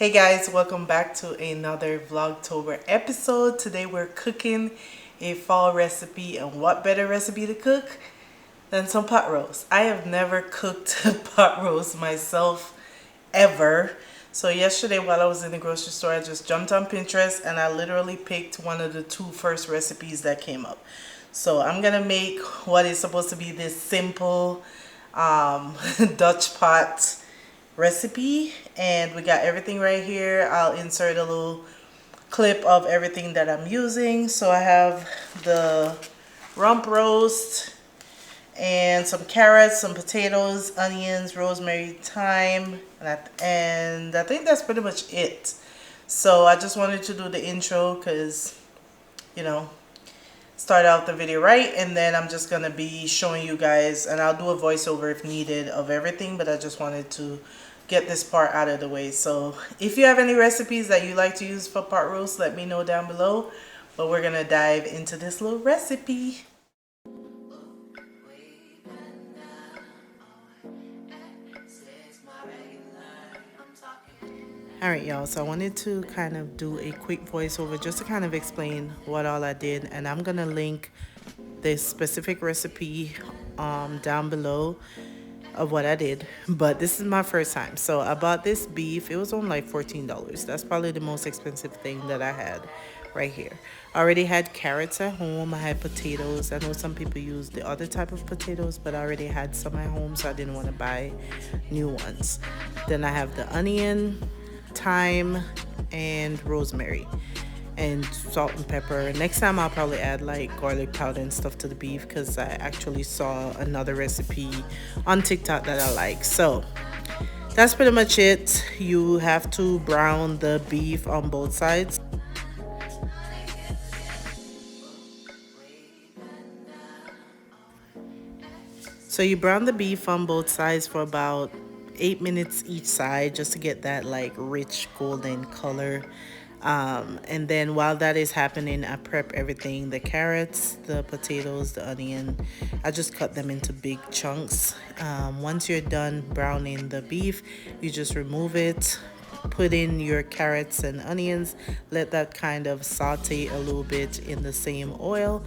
Hey guys, welcome back to another Vlogtober episode. Today we're cooking a fall recipe, and what better recipe to cook than some pot roast. I have never cooked a pot roast myself ever. So yesterday while I was in the grocery store, I just jumped on Pinterest and I literally picked one of the two first recipes that came up. So I'm gonna make what is supposed to be this simple Dutch pot recipe, and we got everything right here. I'll insert a little clip of everything that I'm using. So I have the rump roast and some carrots, some potatoes, onions, rosemary, thyme, and I think that's pretty much it. So I just wanted to do the intro because, you know, start out the video right, and then I'm just gonna be showing you guys, and I'll do a voiceover if needed of everything, but I just wanted to get this part out of the way. So if you have any recipes that you like to use for pot roast, let me know down below, but we're gonna dive into this little recipe. Alright y'all, so I wanted to kind of do a quick voiceover just to kind of explain what all I did, and I'm gonna link this specific recipe down below of what I did. But this is my first time, so I bought this beef. It was on like $14. That's probably the most expensive thing that I had right here. I already had carrots at home. I had potatoes. I know some people use the other type of potatoes, but I already had some at home, so I didn't want to buy new ones. Then I have the onion, thyme, and rosemary, and salt and pepper. Next time I'll probably add like garlic powder and stuff to the beef, because I actually saw another recipe on TikTok that I like. So that's pretty much it. You have to brown the beef on both sides. So you brown the beef on both sides for about 8 minutes each side, just to get that like rich golden color. And then while that is happening, I prep everything: the carrots, the potatoes, the onion. I just cut them into big chunks. Once you're done browning the beef, you just remove it, put in your carrots and onions, let that kind of saute a little bit in the same oil.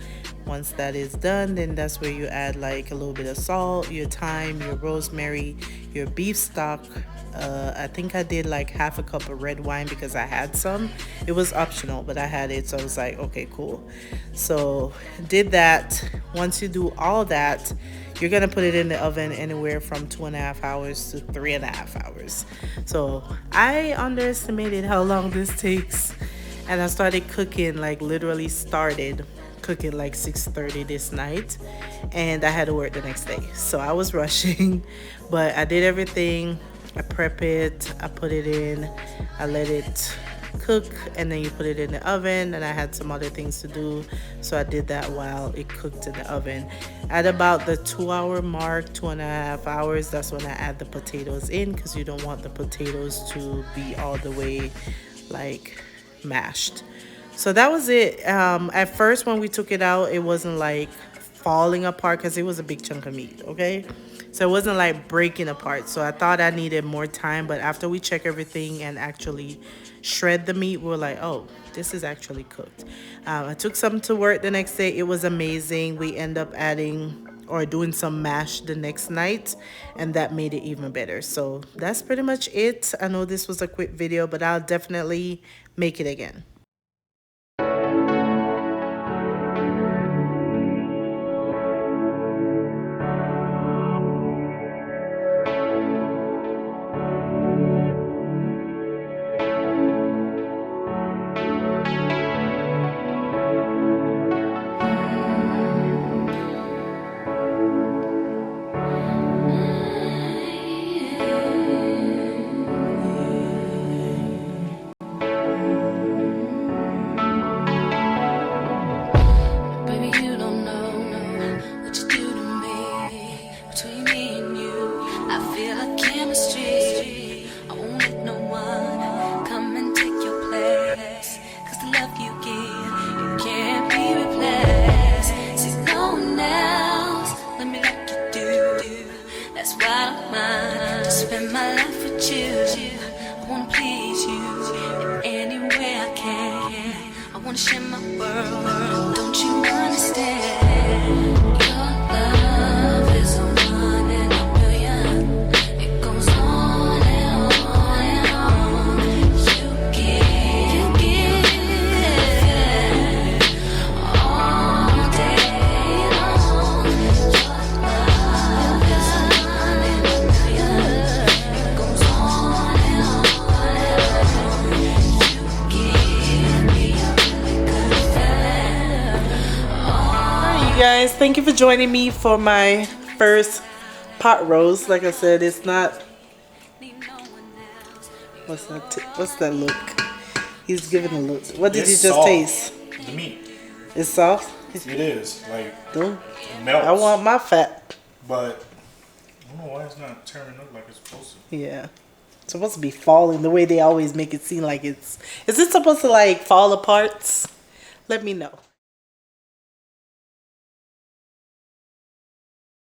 Once that is done, then that's where you add like a little bit of salt, your thyme, your rosemary, your beef stock. I think I did like half a cup of red wine because I had some. It was optional, but I had it, so I was like, okay, cool. So did that. Once you do all that, you're gonna put it in the oven anywhere from 2.5 hours to 3.5 hours. So I underestimated how long this takes, and I started cooking, like literally started cooking like 6:30 this night, and I had to work the next day, so I was rushing. But I did everything. I prep it, I put it in, I let it cook, and then you put it in the oven. And I had some other things to do, so I did that while it cooked in the oven. At about the 2-hour mark, 2.5 hours, that's when I add the potatoes in, because you don't want the potatoes to be all the way like mashed. So that was it. At first when we took it out, it wasn't like falling apart because it was a big chunk of meat, okay? So it wasn't like breaking apart. So I thought I needed more time, but after we check everything and actually shred the meat, we were like, oh, this is actually cooked. I took some to work the next day. It was amazing. We end up adding or doing some mash the next night, and that made it even better. So that's pretty much it. I know this was a quick video, but I'll definitely make it again. Guys, thank you for joining me for my first pot roast. Like I said, it's not. What's that? What's that look? He's giving a look. What did you just soft. taste? The meat. It's soft. It is like Dude, it melts. I want my fat. But I don't know why it's not turning up like it's supposed to. Yeah, it's supposed to be falling the way they always make it seem like it's. Is it supposed to like fall apart? Let me know.